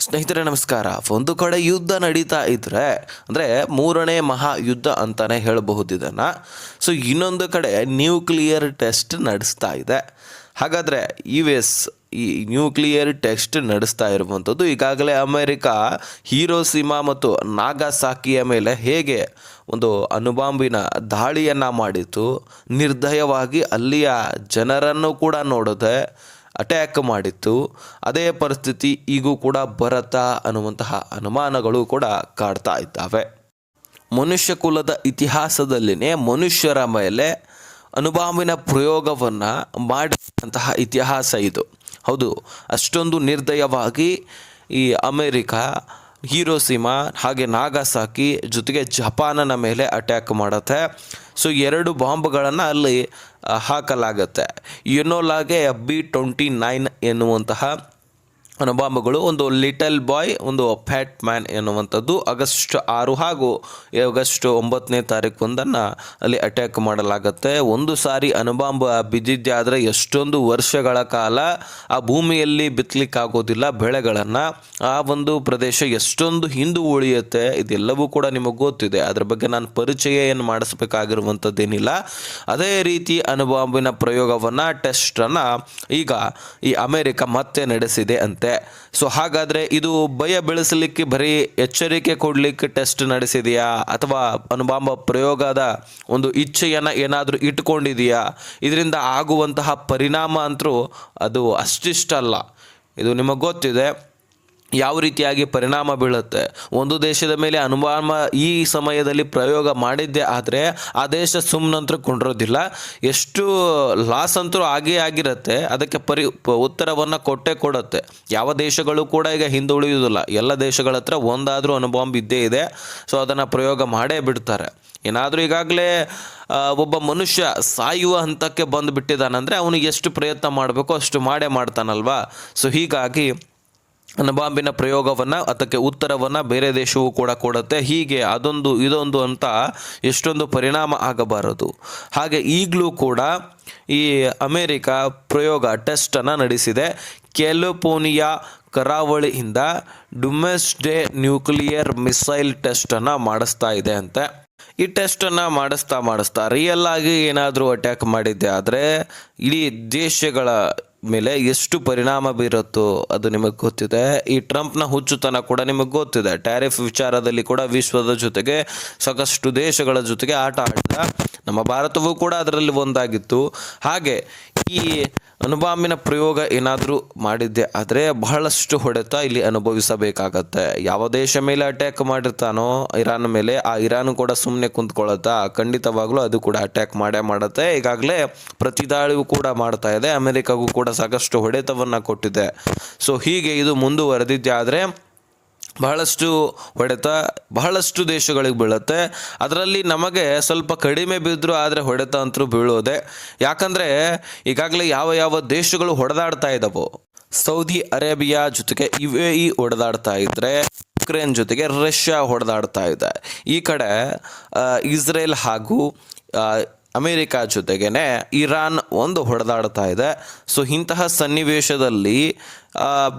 ಸ್ನೇಹಿತರೆ ನಮಸ್ಕಾರ. ಒಂದು ಕಡೆ ಯುದ್ಧ ನಡೀತಾ ಇದ್ರೆ ಅಂದರೆ ಮೂರನೇ ಮಹಾಯುದ್ಧ ಅಂತಲೇ ಹೇಳಬಹುದು ಇದನ್ನು. ಸೊ ಇನ್ನೊಂದು ಕಡೆ ನ್ಯೂಕ್ಲಿಯರ್ ಟೆಸ್ಟ್ ನಡೆಸ್ತಾ ಇದೆ. ಹಾಗಾದರೆ ಈ ನ್ಯೂಕ್ಲಿಯರ್ ಟೆಸ್ಟ್ ನಡೆಸ್ತಾ ಇರುವಂಥದ್ದು ಈಗಾಗಲೇ ಅಮೆರಿಕ ಹಿರೋಶಿಮಾ ಮತ್ತು ನಾಗಾಸಾಕಿಯ ಮೇಲೆ ಹೇಗೆ ಒಂದು ಅಣುಬಾಂಬಿನ ದಾಳಿಯನ್ನು ಮಾಡಿತ್ತು, ನಿರ್ದಯವಾಗಿ ಅಲ್ಲಿಯ ಜನರನ್ನು ಕೂಡ ನೋಡದೆ ಅಟ್ಯಾಕ್ ಮಾಡಿತ್ತು. ಅದೇ ಪರಿಸ್ಥಿತಿ ಈಗೂ ಕೂಡ ಬರತ್ತಾ ಅನ್ನುವಂತಹ ಅನುಮಾನಗಳು ಕೂಡ ಕಾಡ್ತಾ ಇದ್ದಾವೆ. ಮನುಷ್ಯ ಕುಲದ ಇತಿಹಾಸದಲ್ಲಿನೇ ಮನುಷ್ಯರ ಮೇಲೆ ಅಣುಬಾಂಬಿನ ಪ್ರಯೋಗವನ್ನು ಮಾಡಿದಂತಹ ಇತಿಹಾಸ ಇದು. ಹೌದು, ಅಷ್ಟೊಂದು ನಿರ್ದಯವಾಗಿ ಈ ಅಮೇರಿಕ ಹಿರೋಶಿಮಾ ಹಾಗೆ ನಾಗಾಸಾಕಿ ಜೊತೆಗೆ ಜಪಾನನ ಮೇಲೆ ಅಟ್ಯಾಕ್ ಮಾಡುತ್ತೆ. ಸೊ 2 ಬಾಂಬ್ಗಳನ್ನು ಅಲ್ಲಿ ಹಾಕಲಾಗತ್ತೆ. ಎನ್ನೋಲಾಗೆ B-29 ಎನ್ನುವಂತಹ ಅಣುಬಾಂಬ್ಗಳು, ಒಂದು ಲಿಟಲ್ ಬಾಯ್, ಒಂದು ಫ್ಯಾಟ್ ಮ್ಯಾನ್ ಎನ್ನುವಂಥದ್ದು ಆಗಸ್ಟ್ 6 ಹಾಗೂ ಆಗಸ್ಟ್ 9ನೇ ತಾರೀಕು ಅಲ್ಲಿ ಅಟ್ಯಾಕ್ ಮಾಡಲಾಗುತ್ತೆ. ಒಂದು ಸಾರಿ ಅಣುಬಾಂಬ್ ಬಿದ್ದಿದ್ದೆ ಆದರೆ ಎಷ್ಟೊಂದು ವರ್ಷಗಳ ಕಾಲ ಆ ಭೂಮಿಯಲ್ಲಿ ಬಿತ್ತಲಿಕ್ಕಾಗೋದಿಲ್ಲ ಬೆಳೆಗಳನ್ನು. ಆ ಒಂದು ಪ್ರದೇಶ ಎಷ್ಟೊಂದು ಹಿಂದೆ ಉಳಿಯುತ್ತೆ, ಇದೆಲ್ಲವೂ ಕೂಡ ನಿಮಗೆ ಗೊತ್ತಿದೆ. ಅದ್ರ ಬಗ್ಗೆ ನಾನು ಪರಿಚಯ ಏನು ಮಾಡಿಸ್ಬೇಕಾಗಿರುವಂಥದ್ದೇನಿಲ್ಲ. ಅದೇ ರೀತಿ ಅಣುಬಾಂಬಿನ ಪ್ರಯೋಗವನ್ನು ಟೆಸ್ಟನ್ನು ಈಗ ಈ ಅಮೆರಿಕ ಮತ್ತೆ ನಡೆಸಿದೆ ಅಂತೆ. ಸೊ ಹಾಗಾದರೆ ಇದು ಭಯ ಬೆಳೆಸಲಿಕ್ಕೆ, ಬರೀ ಎಚ್ಚರಿಕೆ ಕೊಡಲಿಕ್ಕೆ ಟೆಸ್ಟ್ ನಡೆಸಿದೆಯಾ, ಅಥವಾ ಅಣುಬಾಂಬ ಪ್ರಯೋಗದ ಒಂದು ಇಚ್ಛೆಯನ್ನು ಏನಾದರೂ ಇಟ್ಕೊಂಡಿದೆಯಾ? ಇದರಿಂದ ಆಗುವಂತಹ ಪರಿಣಾಮ ಅಂತೂ ಅದು ಅಷ್ಟಿಷ್ಟಲ್ಲ. ಇದು ನಿಮಗೆ ಗೊತ್ತಿದೆ ಯಾವ ರೀತಿಯಾಗಿ ಪರಿಣಾಮ ಬೀಳುತ್ತೆ. ಒಂದು ದೇಶದ ಮೇಲೆ ಅಣುಬಾಂಬ ಈ ಸಮಯದಲ್ಲಿ ಪ್ರಯೋಗ ಮಾಡಿದ್ದೇ ಆದರೆ ಆ ದೇಶ ಸುಮ್ಮನಂತರೂ ಕೊಂಡಿರೋದಿಲ್ಲ. ಎಷ್ಟು ಲಾಸ್ ಅಂತೂ ಆಗೇ ಆಗಿರುತ್ತೆ. ಅದಕ್ಕೆ ಉತ್ತರವನ್ನು ಕೊಡುತ್ತೆ. ಯಾವ ದೇಶಗಳು ಕೂಡ ಈಗ ಹಿಂದುಳಿಯುವುದಿಲ್ಲ. ಎಲ್ಲ ದೇಶಗಳ ಹತ್ರ ಒಂದಾದರೂ ಅಣುಬಾಂಬ್ ಇದ್ದೇ ಇದೆ. ಸೊ ಅದನ್ನು ಪ್ರಯೋಗ ಮಾಡೇ ಬಿಡ್ತಾರೆ. ಏನಾದರೂ ಈಗಾಗಲೇ ಒಬ್ಬ ಮನುಷ್ಯ ಸಾಯುವ ಹಂತಕ್ಕೆ ಬಂದುಬಿಟ್ಟಿದ್ದಾನಂದರೆ ಅವನಿಗೆ ಎಷ್ಟು ಪ್ರಯತ್ನ ಮಾಡಬೇಕು ಅಷ್ಟು ಮಾಡೇ ಮಾಡ್ತಾನಲ್ವಾ. ಸೊ ಹೀಗಾಗಿ ಅಣುಬಾಂಬಿನ ಪ್ರಯೋಗವನ್ನು, ಅದಕ್ಕೆ ಉತ್ತರವನ್ನು ಬೇರೆ ದೇಶವೂ ಕೂಡ ಕೊಡುತ್ತೆ. ಹೀಗೆ ಅದೊಂದು ಇದೊಂದು ಅಂತ ಎಷ್ಟೊಂದು ಪರಿಣಾಮ ಆಗಬಾರದು. ಹಾಗೆ ಈಗಲೂ ಕೂಡ ಈ ಅಮೇರಿಕ ಪ್ರಯೋಗ ಟೆಸ್ಟನ್ನು ನಡೆಸಿದೆ. ಕ್ಯಾಲಿಫೋರ್ನಿಯಾ ಕರಾವಳಿಯಿಂದ ಡೊಮೆಸ್ಡೆ ನ್ಯೂಕ್ಲಿಯರ್ ಮಿಸೈಲ್ ಟೆಸ್ಟನ್ನು ಮಾಡಿಸ್ತಾ ಇದೆ ಅಂತೆ. ಈ ಟೆಸ್ಟನ್ನು ಮಾಡಿಸ್ತಾ ರಿಯಲ್ ಆಗಿ ಏನಾದರೂ ಅಟ್ಯಾಕ್ ಮಾಡಿದ್ದೆ ಆದರೆ ಇಡೀ ದೇಶಗಳ ಮೇಲೆ ಎಷ್ಟು ಪರಿಣಾಮ ಬೀರುತ್ತೋ ಅದು ನಿಮಗೆ ಗೊತ್ತಿದೆ. ಈ ಟ್ರಂಪ್ನ ಹುಚ್ಚುತನ ಕೂಡ ನಿಮಗೆ ಗೊತ್ತಿದೆ. ಟ್ಯಾರಿಫ್ ವಿಚಾರದಲ್ಲಿ ಕೂಡ ವಿಶ್ವದ ಜೊತೆಗೆ ಸಾಕಷ್ಟು ದೇಶಗಳ ಜೊತೆಗೆ ಆಟ ಆಡಿದ. ನಮ್ಮ ಭಾರತವೂ ಕೂಡ ಅದರಲ್ಲಿ ಒಂದಾಗಿತ್ತು. ಹಾಗೆ ಈ ಅಣುಬಾಂಬಿನ ಪ್ರಯೋಗ ಏನಾದರೂ ಮಾಡಿದ್ದೆ ಆದರೆ ಬಹಳಷ್ಟು ಹೊಡೆತ ಇಲ್ಲಿ ಅನುಭವಿಸಬೇಕಾಗತ್ತೆ. ಯಾವ ದೇಶ ಮೇಲೆ ಅಟ್ಯಾಕ್ ಮಾಡಿರ್ತಾನೋ ಇರಾನ್ ಮೇಲೆ, ಆ ಇರಾನ್ ಕೂಡ ಸುಮ್ಮನೆ ಕುಂತ್ಕೊಳ್ಳುತ್ತಾ? ಖಂಡಿತವಾಗ್ಲೂ ಅದು ಕೂಡ ಅಟ್ಯಾಕ್ ಮಾಡುತ್ತೆ. ಈಗಾಗಲೇ ಪ್ರತಿದಾಳಿಯೂ ಕೂಡ ಮಾಡ್ತಾ ಇದೆ. ಅಮೆರಿಕಗೂ ಕೂಡ ಸಾಕಷ್ಟು ಹೊಡೆತವನ್ನು ಕೊಟ್ಟಿದೆ. ಸೊ ಹೀಗೆ ಇದು ಮುಂದುವರೆದಿದ್ದೆ ಆದರೆ ಬಹಳಷ್ಟು ಹೊಡೆತ ಬಹಳಷ್ಟು ದೇಶಗಳಿಗೆ ಬೀಳುತ್ತೆ. ಅದರಲ್ಲಿ ನಮಗೆ ಸ್ವಲ್ಪ ಕಡಿಮೆ ಬಿದ್ದರೂ ಆದರೆ ಹೊಡೆತ ಅಂತೂ ಬೀಳೋದೆ. ಯಾಕಂದರೆ ಈಗಾಗಲೇ ಯಾವ ದೇಶಗಳು ಹೊಡೆದಾಡ್ತಾ ಇದ್ದಾವೋ, ಸೌದಿ ಅರೇಬಿಯಾ ಜೊತೆಗೆ UAE ಹೊಡೆದಾಡ್ತಾ ಇದ್ದರೆ, ಯುಕ್ರೇನ್ ಜೊತೆಗೆ ರಷ್ಯಾ ಹೊಡೆದಾಡ್ತಾ ಇದೆ. ಈ ಕಡೆ ಇಸ್ರೇಲ್ ಹಾಗೂ ಅಮೇರಿಕಾ ಜೊತೆಗೇ ಇರಾನ್ ಒಂದು ಹೊಡೆದಾಡ್ತಾ ಇದೆ. ಸೊ ಇಂತಹ ಸನ್ನಿವೇಶದಲ್ಲಿ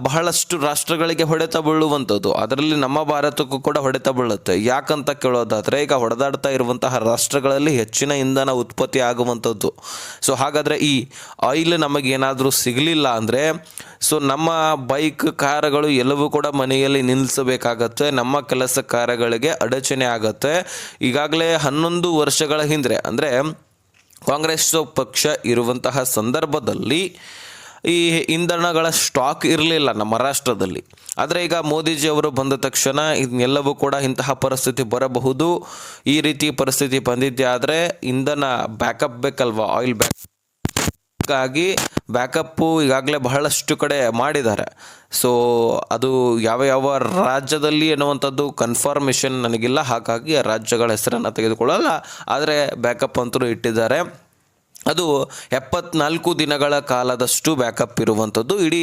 ಬಹಳಷ್ಟು ರಾಷ್ಟ್ರಗಳಿಗೆ ಹೊಡೆತ ಬೀಳುವಂಥದ್ದು, ಅದರಲ್ಲಿ ನಮ್ಮ ಭಾರತಕ್ಕೂ ಕೂಡ ಹೊಡೆತ ಬೀಳುತ್ತೆ. ಯಾಕಂತ ಕೇಳೋದಾದರೆ ಈಗ ಹೊಡೆದಾಡ್ತಾ ಇರುವಂತಹ ರಾಷ್ಟ್ರಗಳಲ್ಲಿ ಹೆಚ್ಚಿನ ಇಂಧನ ಉತ್ಪತ್ತಿ ಆಗುವಂಥದ್ದು. ಸೊ ಹಾಗಾದರೆ ಈ ಆಯಿಲ್ ನಮಗೇನಾದರೂ ಸಿಗಲಿಲ್ಲ ಅಂದರೆ ಸೊ ನಮ್ಮ ಬೈಕ್ ಕಾರುಗಳು ಎಲ್ಲವೂ ಕೂಡ ಮನೆಯಲ್ಲಿ ನಿಲ್ಲಿಸಬೇಕಾಗತ್ತೆ. ನಮ್ಮ ಕೆಲಸ ಕಾರ್ಯಗಳಿಗೆ ಅಡಚಣೆ ಆಗುತ್ತೆ. ಈಗಾಗಲೇ 11 ವರ್ಷಗಳ ಹಿಂದೆ ಅಂದರೆ ಕಾಂಗ್ರೆಸ್ ಪಕ್ಷ ಇರುವಂತಹ ಸಂದರ್ಭದಲ್ಲಿ ಈ ಇಂಧನಗಳ ಸ್ಟಾಕ್ ಇರಲಿಲ್ಲ ನಮ್ಮ ರಾಷ್ಟ್ರದಲ್ಲಿ. ಆದರೆ ಈಗ ಮೋದಿಜಿಯವರು ಬಂದ ತಕ್ಷಣ ಇದನ್ನೆಲ್ಲವೂ ಕೂಡ ಇಂತಹ ಪರಿಸ್ಥಿತಿ ಬರಬಹುದು. ಈ ರೀತಿ ಪರಿಸ್ಥಿತಿ ಬಂದಿದ್ದೆ ಆದರೆ ಇಂಧನ ಬ್ಯಾಕಪ್ ಬೇಕಲ್ವಾ, ಆಯಿಲ್ ಬ್ಯಾಕಪ್ಗಾಗಿ ಬ್ಯಾಕಪ್ಪು ಈಗಾಗಲೇ ಬಹಳಷ್ಟು ಕಡೆ ಮಾಡಿದ್ದಾರೆ. ಸೊ ಅದು ಯಾವ ರಾಜ್ಯದಲ್ಲಿ ಎನ್ನುವಂಥದ್ದು ಕನ್ಫರ್ಮೇಷನ್ ನನಗಿಲ್ಲ, ಹಾಗಾಗಿ ಆ ರಾಜ್ಯಗಳ ಹೆಸರನ್ನು ತೆಗೆದುಕೊಳ್ಳಲ್ಲ. ಆದರೆ ಬ್ಯಾಕಪ್ ಅಂತೂ ಇಟ್ಟಿದ್ದಾರೆ. ಅದು 74 ದಿನಗಳ ಕಾಲದಷ್ಟು ಬ್ಯಾಕಪ್ ಇರುವಂಥದ್ದು. ಇಡೀ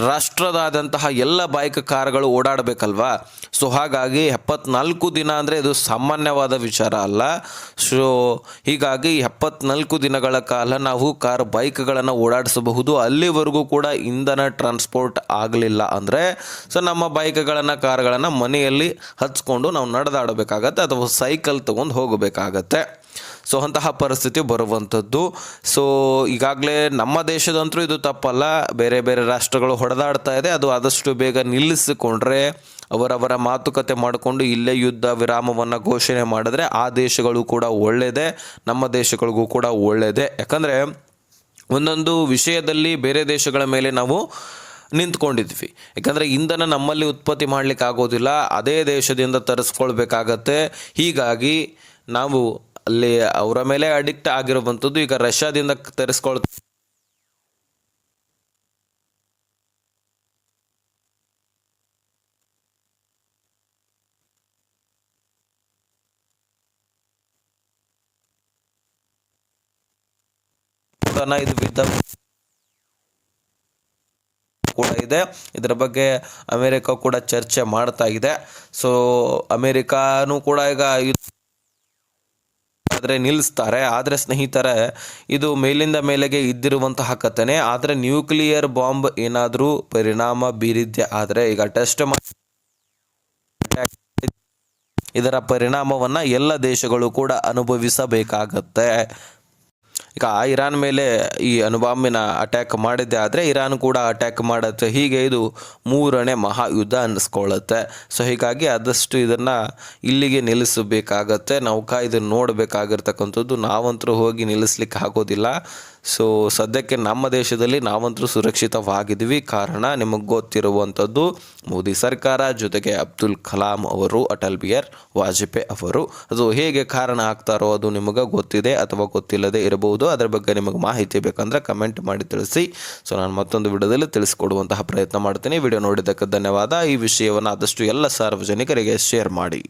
ರಾಷ್ಟ್ರದಾದಂತಹ ಎಲ್ಲ ಬೈಕ್ ಕಾರುಗಳು ಓಡಾಡಬೇಕಲ್ವಾ. ಸೊ ಹಾಗಾಗಿ 74 ದಿನ ಅಂದರೆ ಇದು ಸಾಮಾನ್ಯವಾದ ವಿಚಾರ ಅಲ್ಲ. ಸೊ ಹೀಗಾಗಿ 74 ದಿನಗಳ ಕಾಲ ನಾವು ಬೈಕ್ಗಳನ್ನು ಓಡಾಡಿಸಬಹುದು. ಅಲ್ಲಿವರೆಗೂ ಕೂಡ ಇಂಧನ ಟ್ರಾನ್ಸ್ಪೋರ್ಟ್ ಆಗಲಿಲ್ಲ ಅಂದರೆ ಸೊ ನಮ್ಮ ಬೈಕ್ಗಳನ್ನು ಕಾರುಗಳನ್ನು ಮನೆಯಲ್ಲಿ ಹಚ್ಕೊಂಡು ನಾವು ನಡೆದಾಡಬೇಕಾಗತ್ತೆ ಅಥವಾ ಸೈಕಲ್ ತೊಗೊಂಡು ಹೋಗಬೇಕಾಗತ್ತೆ. ಸೊ ಅಂತಹ ಪರಿಸ್ಥಿತಿ ಬರುವಂಥದ್ದು. ಸೊ ಈಗಾಗಲೇ ನಮ್ಮ ದೇಶದಂತೂ ಇದು ತಪ್ಪಲ್ಲ, ಬೇರೆ ಬೇರೆ ರಾಷ್ಟ್ರಗಳು ಹೊಡೆದಾಡ್ತಾ ಇದೆ. ಅದು ಆದಷ್ಟು ಬೇಗ ನಿಲ್ಲಿಸಿಕೊಂಡ್ರೆ, ಅವರವರ ಮಾತುಕತೆ ಮಾಡಿಕೊಂಡು ಇಲ್ಲೇ ಯುದ್ಧ ವಿರಾಮವನ್ನು ಘೋಷಣೆ ಮಾಡಿದ್ರೆ ಆ ದೇಶಗಳು ಕೂಡ ಒಳ್ಳೆಯದೇ, ನಮ್ಮ ದೇಶಗಳಿಗೂ ಕೂಡ ಒಳ್ಳೆಯದೇ. ಯಾಕಂದರೆ ಒಂದೊಂದು ವಿಷಯದಲ್ಲಿ ಬೇರೆ ದೇಶಗಳ ಮೇಲೆ ನಾವು ನಿಂತ್ಕೊಂಡಿದ್ವಿ. ಯಾಕಂದರೆ ಇಂಧನ ನಮ್ಮಲ್ಲಿ ಉತ್ಪತ್ತಿ ಮಾಡಲಿಕ್ಕೆ ಆಗೋದಿಲ್ಲ, ಅದೇ ದೇಶದಿಂದ ತರಿಸ್ಕೊಳ್ಬೇಕಾಗತ್ತೆ. ಹೀಗಾಗಿ ನಾವು ಅಲ್ಲಿ ಅವರ ಮೇಲೆ ಅಡಿಕ್ಟ್ ಆಗಿರುವಂಥದ್ದು. ಈಗ ರಷ್ಯಾದಿಂದ ತರಿಸ್ಕೊಳ್ತಾ ಇದು ಯುದ್ಧ ಕೂಡ ಇದೆ. ಇದರ ಬಗ್ಗೆ ಅಮೆರಿಕ ಕೂಡ ಚರ್ಚೆ ಮಾಡ್ತಾ ಇದೆ. ಸೊ ಅಮೆರಿಕಾನು ಕೂಡ ಈಗ ಆದರೆ ನಿಲ್ಲಿಸ್ತಾರೆ. ಆದರೆ ಸ್ನೇಹಿತರೆ, ಇದು ಮೇಲಿಂದ ಮೇಲೆಗೆ ಇದ್ದಿರುವಂತಹ ಕಥನೆ. ಆದರೆ ನ್ಯೂಕ್ಲಿಯರ್ ಬಾಂಬ್ ಏನಾದರೂ ಪರಿಣಾಮ ಬೀರಿದ್ದೆ ಆದರೆ ಈಗ ಟೆಸ್ಟ್ ಇದರ ಪರಿಣಾಮವನ್ನು ಎಲ್ಲ ದೇಶಗಳು ಕೂಡ ಅನುಭವಿಸಬೇಕಾಗತ್ತೆ. ಈಗ ಇರಾನ್ ಮೇಲೆ ಈ ಅಣುಬಾಂಬಿನ ಅಟ್ಯಾಕ್ ಮಾಡಿದ್ದೆ ಆದರೆ ಇರಾನ್ ಕೂಡ ಅಟ್ಯಾಕ್ ಮಾಡುತ್ತೆ. ಹೀಗೆ ಇದು 3ನೇ ಮಹಾಯುದ್ಧ ಅನ್ನಿಸ್ಕೊಳ್ಳುತ್ತೆ. ಸೊ ಹೀಗಾಗಿ ಆದಷ್ಟು ಇದನ್ನು ಇಲ್ಲಿಗೆ ನಿಲ್ಲಿಸಬೇಕಾಗತ್ತೆ. ನಾವು ಇದನ್ನು ನೋಡಬೇಕಾಗಿರ್ತಕ್ಕಂಥದ್ದು. ನಾವಂತರೂ ಹೋಗಿ ನಿಲ್ಲಿಸ್ಲಿಕ್ಕೆ ಆಗೋದಿಲ್ಲ. ಸೊ ಸದ್ಯಕ್ಕೆ ನಮ್ಮ ದೇಶದಲ್ಲಿ ನಾವಂತರೂ ಸುರಕ್ಷಿತವಾಗಿದ್ದೀವಿ. ಕಾರಣ ನಿಮಗೆ ಗೊತ್ತಿರುವಂಥದ್ದು, ಮೋದಿ ಸರ್ಕಾರ ಜೊತೆಗೆ ಅಬ್ದುಲ್ ಕಲಾಂ ಅವರು, ಅಟಲ್ ಬಿಹಾರಿ ವಾಜಪೇಯಿ ಅವರು. ಅದು ಹೇಗೆ ಕಾರಣ ಆಗ್ತಾರೋ ಅದು ನಿಮಗೆ ಗೊತ್ತಿದೆ ಅಥವಾ ಗೊತ್ತಿಲ್ಲದೆ ಇರಬಹುದು. ಅದರ ಬಗ್ಗೆ ನಿಮಗೆ ಮಾಹಿತಿ ಬೇಕಂದ್ರೆ ಕಮೆಂಟ್ ಮಾಡಿ ತಿಳಿಸಿ. ಸೊ ನಾನು ಮತ್ತೊಂದು ವಿಡಿಯೋದಲ್ಲಿ ತಿಳಿಸ್ಕೊಡುವಂತಹ ಪ್ರಯತ್ನ ಮಾಡ್ತೀನಿ. ವಿಡಿಯೋ ನೋಡಿದ್ದಕ್ಕೆ ಧನ್ಯವಾದ. ಈ ವಿಷಯವನ್ನು ಆದಷ್ಟು ಎಲ್ಲ ಸಾರ್ವಜನಿಕರಿಗೆ ಶೇರ್ ಮಾಡಿ.